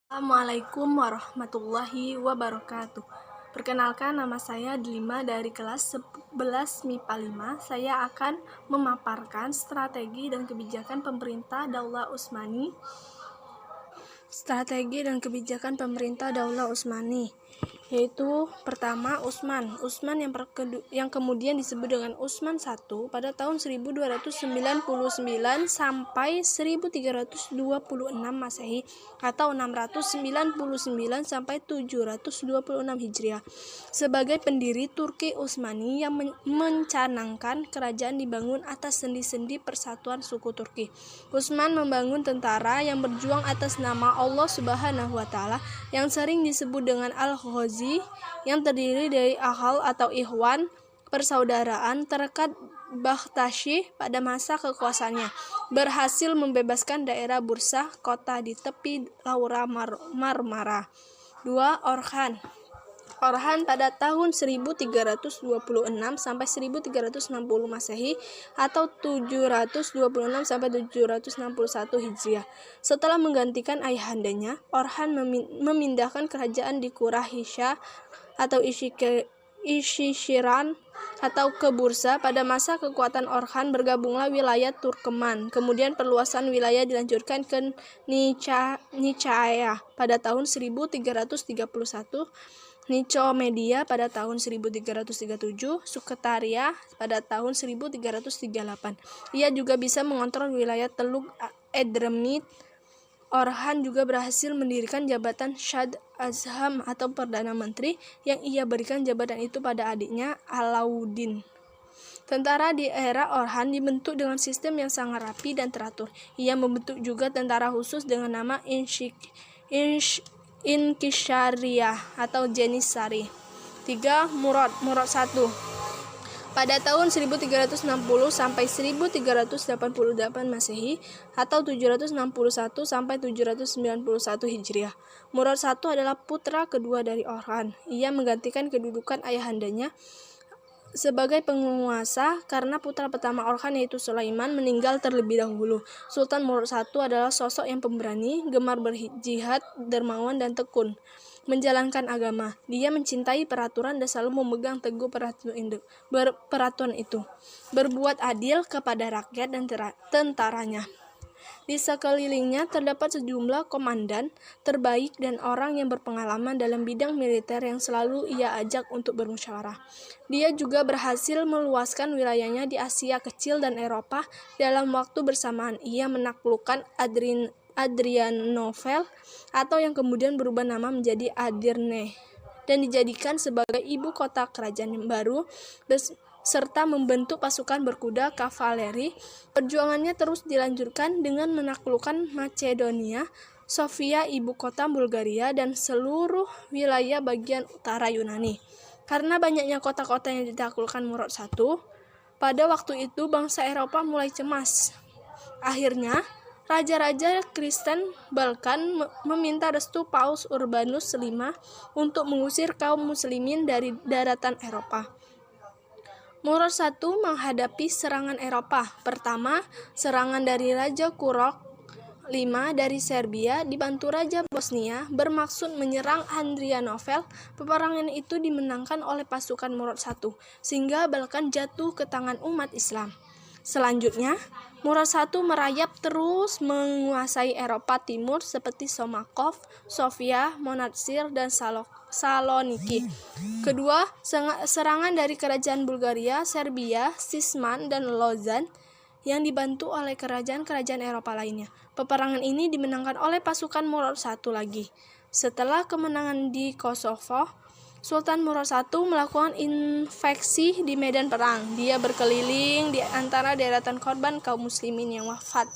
Assalamualaikum warahmatullahi wabarakatuh. Perkenalkan, nama saya Delima dari kelas 11 MIPA 5. Saya akan memaparkan strategi dan kebijakan pemerintah Daulah Utsmani. Strategi dan kebijakan pemerintah Daulah Utsmani, yaitu pertama Utsman yang kemudian disebut dengan Utsman I pada tahun 1299 sampai 1326 Masehi atau 699 sampai 726 Hijriah sebagai pendiri Turki Utsmani yang mencanangkan kerajaan dibangun atas sendi-sendi persatuan suku Turki. Utsman membangun tentara yang berjuang atas nama Allah Subhanahu wa Ta'ala yang sering disebut dengan Al-Ghazi, yang terdiri dari Akhal atau Ikhwan, persaudaraan terdekat Bakhtashi pada masa kekuasaannya, berhasil membebaskan daerah Bursa, kota di tepi Laura Marmara. 2. Orhan pada tahun 1326 sampai 1360 Masehi atau 726 sampai 761 Hijriah. Setelah menggantikan ayahandanya, Orhan memindahkan kerajaan di Quraisy atau Ishishiran atau ke Bursa. Pada masa kekuatan Orhan bergabunglah wilayah Turkeman. Kemudian perluasan wilayah dilanjutkan ke Nicaea pada tahun 1331, Nicomedia pada tahun 1337, Suketaria pada tahun 1338. Ia juga bisa mengontrol wilayah Teluk Edremit. Orhan juga berhasil mendirikan jabatan Shad Azam atau Perdana Menteri, yang ia berikan jabatan itu pada adiknya Alauddin. Tentara di era Orhan dibentuk dengan sistem yang sangat rapi dan teratur. Ia membentuk juga tentara khusus dengan nama Inkishariyah atau Janissary. 3. Murad I pada tahun 1360 sampai 1388 Masehi atau 761 sampai 791 Hijriah. Murad I adalah putra kedua dari Orhan. Ia menggantikan kedudukan ayahandanya sebagai penguasa karena putra pertama Orhan, yaitu Sulaiman, meninggal terlebih dahulu. Sultan Murad I adalah sosok yang pemberani, gemar berjihad, dermawan, dan tekun menjalankan agama. Dia mencintai peraturan dan selalu memegang teguh peraturan itu. Berbuat adil kepada rakyat dan tentaranya. Di sekelilingnya terdapat sejumlah komandan terbaik dan orang yang berpengalaman dalam bidang militer yang selalu ia ajak untuk bermusyawarah. Dia juga berhasil meluaskan wilayahnya di Asia Kecil dan Eropa. Dalam waktu bersamaan, ia menaklukkan Adrianople atau yang kemudian berubah nama menjadi Edirne dan dijadikan sebagai ibu kota kerajaan yang baru, serta membentuk pasukan berkuda kavaleri. Perjuangannya terus dilanjutkan dengan menaklukkan Macedonia, Sofia ibu kota Bulgaria, dan seluruh wilayah bagian utara Yunani. Karena banyaknya kota-kota yang ditaklukkan Murad I, pada waktu itu bangsa Eropa mulai cemas. Akhirnya, raja-raja Kristen Balkan meminta restu Paus Urbanus V untuk mengusir kaum muslimin dari daratan Eropa. Murad I menghadapi serangan Eropa. Pertama, serangan dari Raja Kurok V dari Serbia dibantu Raja Bosnia bermaksud menyerang Adrianople. Peperangan itu dimenangkan oleh pasukan Murad I sehingga Balkan jatuh ke tangan umat Islam. Selanjutnya, Murad I merayap terus menguasai Eropa Timur seperti Somakov, Sofia, Monatsir, dan Saloniki. Kedua, serangan dari kerajaan Bulgaria, Serbia, Sisman, dan Lozan yang dibantu oleh kerajaan-kerajaan Eropa lainnya. Peperangan ini dimenangkan oleh pasukan Murad I lagi. Setelah kemenangan di Kosovo, Sultan Murad I melakukan invasi di medan perang. Dia berkeliling di antara deretan korban kaum muslimin yang wafat,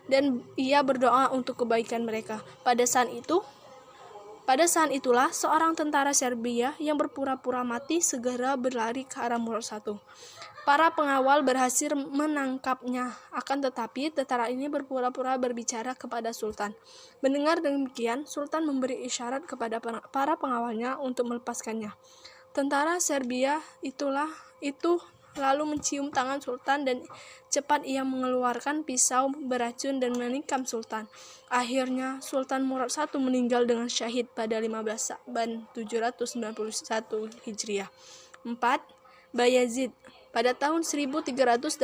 dan ia berdoa untuk kebaikan mereka. Pada saat itulah seorang tentara Serbia yang berpura-pura mati segera berlari ke arah Murad I. Para pengawal berhasil menangkapnya, akan tetapi tentara ini berpura-pura berbicara kepada Sultan. Mendengar demikian, Sultan memberi isyarat kepada para pengawalnya untuk melepaskannya. Tentara Serbia itu lalu mencium tangan sultan dan cepat ia mengeluarkan pisau beracun dan menikam sultan. Akhirnya Sultan Murad I meninggal dengan syahid pada 15 Sa'ban 791 Hijriah. 4. Bayazid pada tahun 1388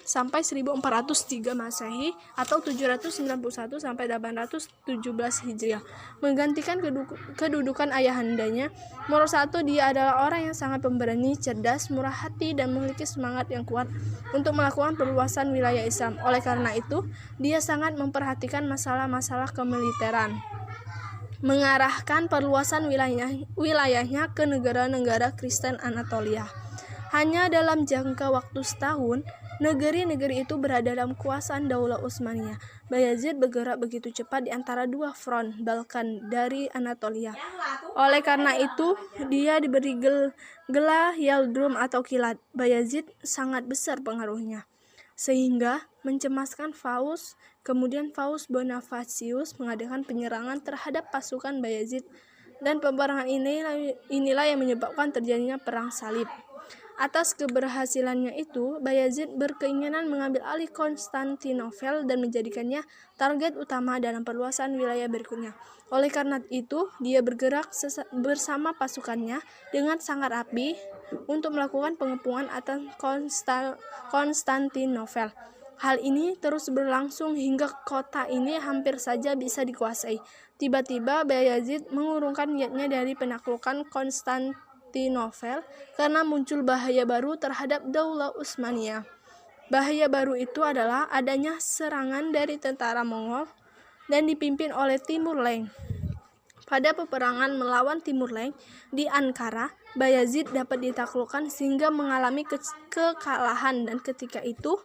sampai 1403 Masehi atau 791 sampai 817 Hijriah, menggantikan kedudukan ayahandanya. Murad I dia adalah orang yang sangat pemberani, cerdas, murah hati, dan memiliki semangat yang kuat untuk melakukan perluasan wilayah Islam. Oleh karena itu, dia sangat memperhatikan masalah-masalah kemiliteran, mengarahkan perluasan wilayahnya ke negara-negara Kristen Anatolia. Hanya dalam jangka waktu setahun, negeri-negeri itu berada dalam kekuasaan Daulah Utsmaniyah. Bayazid bergerak begitu cepat di antara dua front Balkan dari Anatolia. Oleh karena itu, dia diberi gelar Yıldırım atau kilat. Bayazid sangat besar pengaruhnya, sehingga mencemaskan Faust. Kemudian Faust Bonifacius mengadakan penyerangan terhadap pasukan Bayazid, dan peperangan inilah yang menyebabkan terjadinya Perang Salib. Atas keberhasilannya itu, Bayazid berkeinginan mengambil alih Konstantinopel dan menjadikannya target utama dalam perluasan wilayah berikutnya. Oleh karena itu, dia bergerak bersama pasukannya dengan sangat rapi untuk melakukan pengepungan atas Konstantinopel. Hal ini terus berlangsung hingga kota ini hampir saja bisa dikuasai. Tiba-tiba Bayazid mengurungkan niatnya dari penaklukan Konstantinopel karena muncul bahaya baru terhadap Daulah Utsmaniyah. Bahaya baru itu adalah adanya serangan dari tentara Mongol dan dipimpin oleh Timur Lenk. Pada peperangan melawan Timur Lenk di Ankara, Bayazid dapat ditaklukkan sehingga mengalami kekalahan, dan ketika itu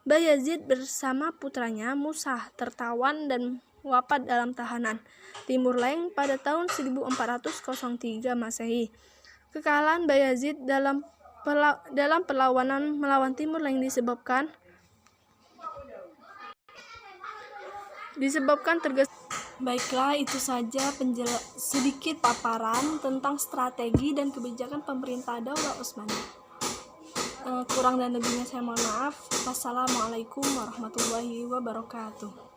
Bayazid bersama putranya Musa tertawan dan wafat dalam tahanan Timur Lenk pada tahun 1403 Masehi. Kekalahan Bayazid dalam perlawanan melawan Timur Lenk disebabkan Baiklah, itu saja sedikit paparan tentang strategi dan kebijakan pemerintah Daulah Utsmaniyah. Kurang dan lebihnya saya mohon maaf. Wassalamualaikum warahmatullahi wabarakatuh.